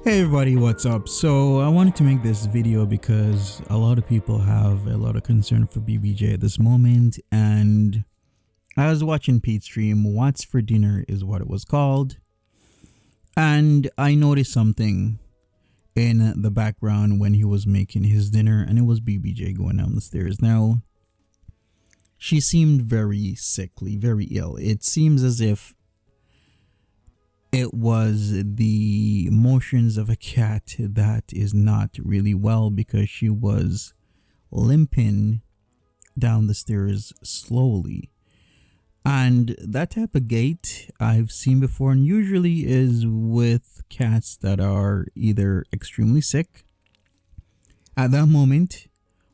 Hey everybody, what's up? So I wanted to make this video because a lot of people have a lot of concern for BBJ at this moment, and I was watching Peetz stream. What's for dinner is what it was called, and I noticed something in the background when he was making his dinner, and it was BBJ going down the stairs. Now she seemed very sickly, very ill. It seems as if it was the motions of a cat that is not really well, because she was limping down the stairs slowly. And that type of gait I've seen before, and usually is with cats that are either extremely sick at that moment,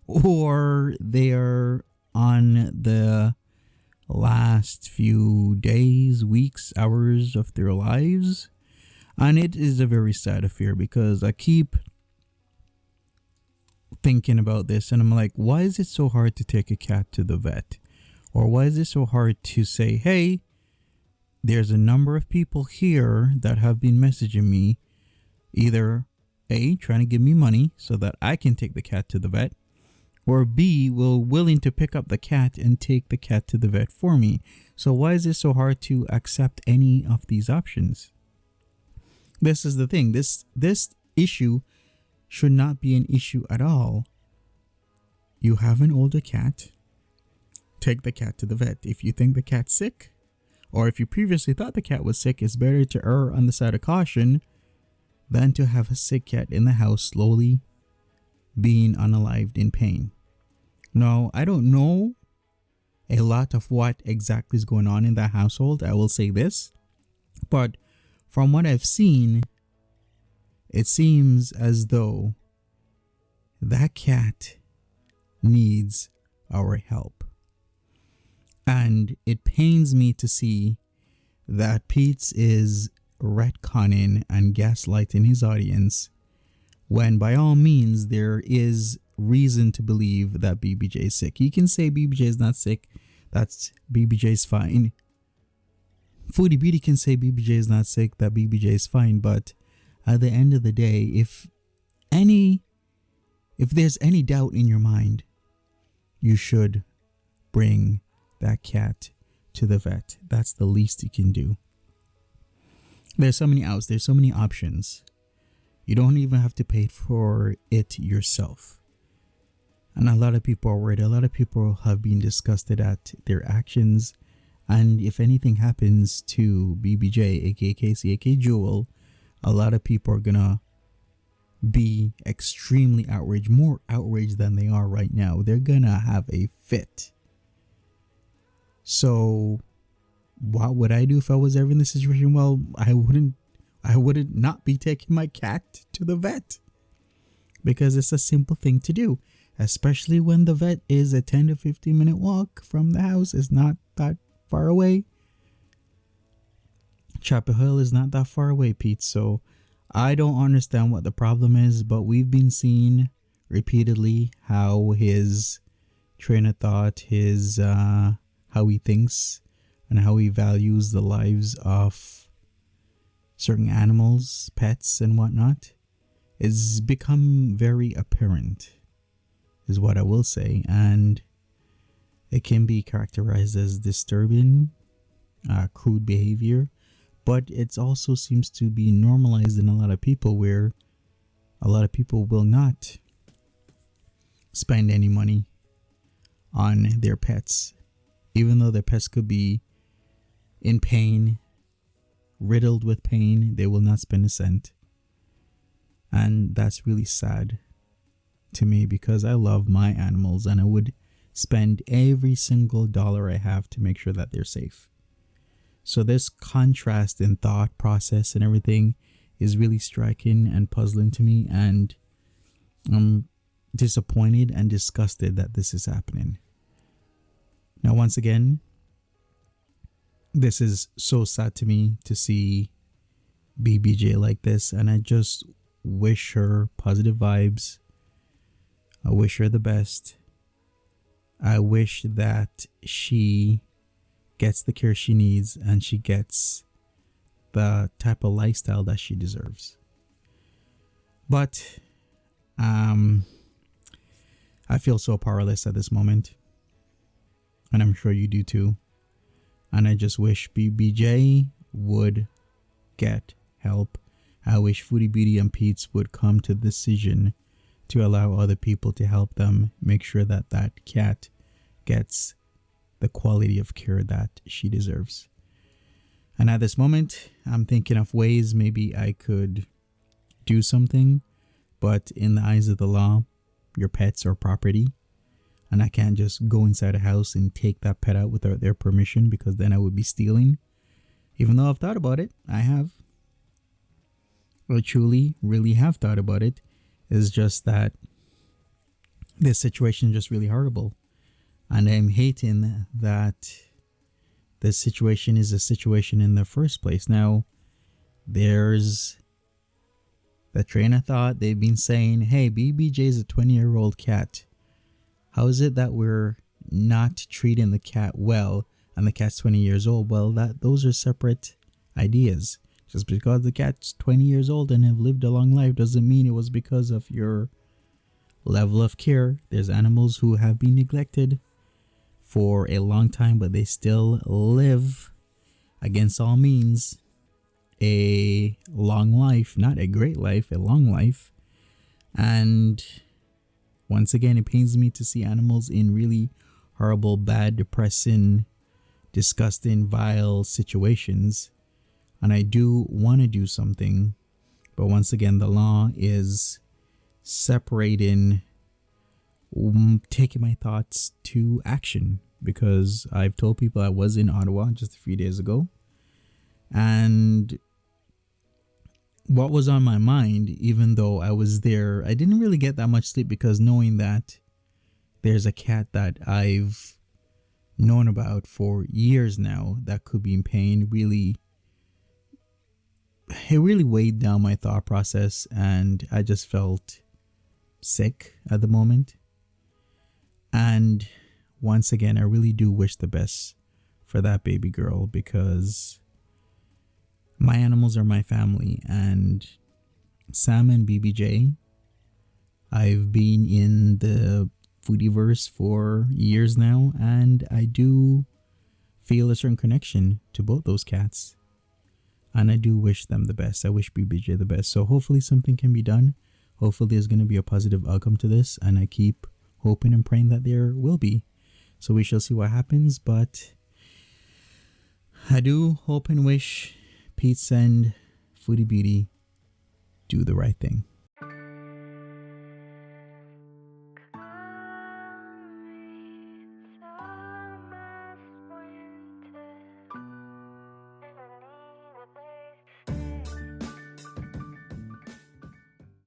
or they are on the last few days, weeks, hours of their lives. And it is a very sad affair, because I keep thinking about this and I'm like, why is it so hard to take a cat to the vet? Or why is it so hard to say, hey, there's a number of people here that have been messaging me, either A, trying to give me money so that I can take the cat to the vet, or B, willing to pick up the cat and take the cat to the vet for me. So why is it so hard to accept any of these options? This is the thing. This issue should not be an issue at all. You have an older cat. Take the cat to the vet. If you think the cat's sick, or if you previously thought the cat was sick, it's better to err on the side of caution than to have a sick cat in the house slowly being unalived in pain. Now, I don't know a lot of what exactly is going on in that household, I will say this, but from what I've seen, it seems as though that cat needs our help. And it pains me to see that Peetz is retconning and gaslighting his audience, when by all means there is reason to believe that BBJ is sick. You can say BBJ is not sick, that's BBJ is fine. Foodie Beauty can say BBJ is not sick, that BBJ is fine. But at the end of the day, if there's any doubt in your mind, you should bring that cat to the vet. That's the least you can do. There's so many outs, there's so many options. You don't even have to pay for it yourself. And a lot of people are worried. A lot of people have been disgusted at their actions. And if anything happens to BBJ, aka Casey, aka Jewel, a lot of people are gonna be extremely outraged, more outraged than they are right now. They're gonna have a fit. So what would I do if I was ever in this situation? Well, I wouldn't not be taking my cat to the vet, because it's a simple thing to do, especially when the vet is a 10 to 15 minute walk from the house. It's not that far away. Chapel Hill is not that far away, Pete. So I don't understand what the problem is, but we've been seeing repeatedly how his train of thought, his how he thinks and how he values the lives of certain animals, pets and whatnot, is become very apparent, is what I will say. And it can be characterized as disturbing, crude behavior, but it also seems to be normalized in a lot of people, where a lot of people will not spend any money on their pets, even though their pets could be in pain, riddled with pain. They will not spend a cent. And that's really sad to me, because I love my animals and I would spend every single dollar I have to make sure that they're safe. So this contrast in thought process and everything is really striking and puzzling to me, and I'm disappointed and disgusted that this is happening. Now, once again, this is so sad to me to see BBJ like this, and I just wish her positive vibes. I wish her the best. I wish that she gets the care she needs and she gets the type of lifestyle that she deserves. But I feel so powerless at this moment, and I'm sure you do too. And I just wish BBJ would get help. I wish Foodie Beauty and Peetz would come to the decision to allow other people to help them make sure that that cat gets the quality of care that she deserves. And at this moment, I'm thinking of ways maybe I could do something, but in the eyes of the law, your pets are property, and I can't just go inside a house and take that pet out without their permission, because then I would be stealing. Even though I've thought about it, I truly, really have thought about it. It's just that this situation is just really horrible. And I'm hating that this situation is a situation in the first place. Now, there's the train of thought. They've been saying, hey, BBJ is a 20-year-old cat. How is it that we're not treating the cat well and the cat's 20 years old? Well, those are separate ideas. Just because the cat's 20 years old and have lived a long life doesn't mean it was because of your level of care. There's animals who have been neglected for a long time, but they still live, against all means, a long life. Not a great life, a long life. And once again, it pains me to see animals in really horrible, bad, depressing, disgusting, vile situations. And I do want to do something, but once again, the law is separating taking my thoughts to action, because I've told people I was in Ottawa just a few days ago, and what was on my mind, even though I was there, I didn't really get that much sleep, because knowing that there's a cat that I've known about for years now that could be in pain really weighed down my thought process, and I just felt sick at the moment. And once again, I really do wish the best for that baby girl, because my animals are my family, and Sam and BBJ, I've been in the foodieverse for years now, and I do feel a certain connection to both those cats. And I do wish them the best. I wish BBJ the best. So hopefully something can be done. Hopefully there's going to be a positive outcome to this. And I keep hoping and praying that there will be. So we shall see what happens. But I do hope and wish Peetz and Foodie Beauty do the right thing.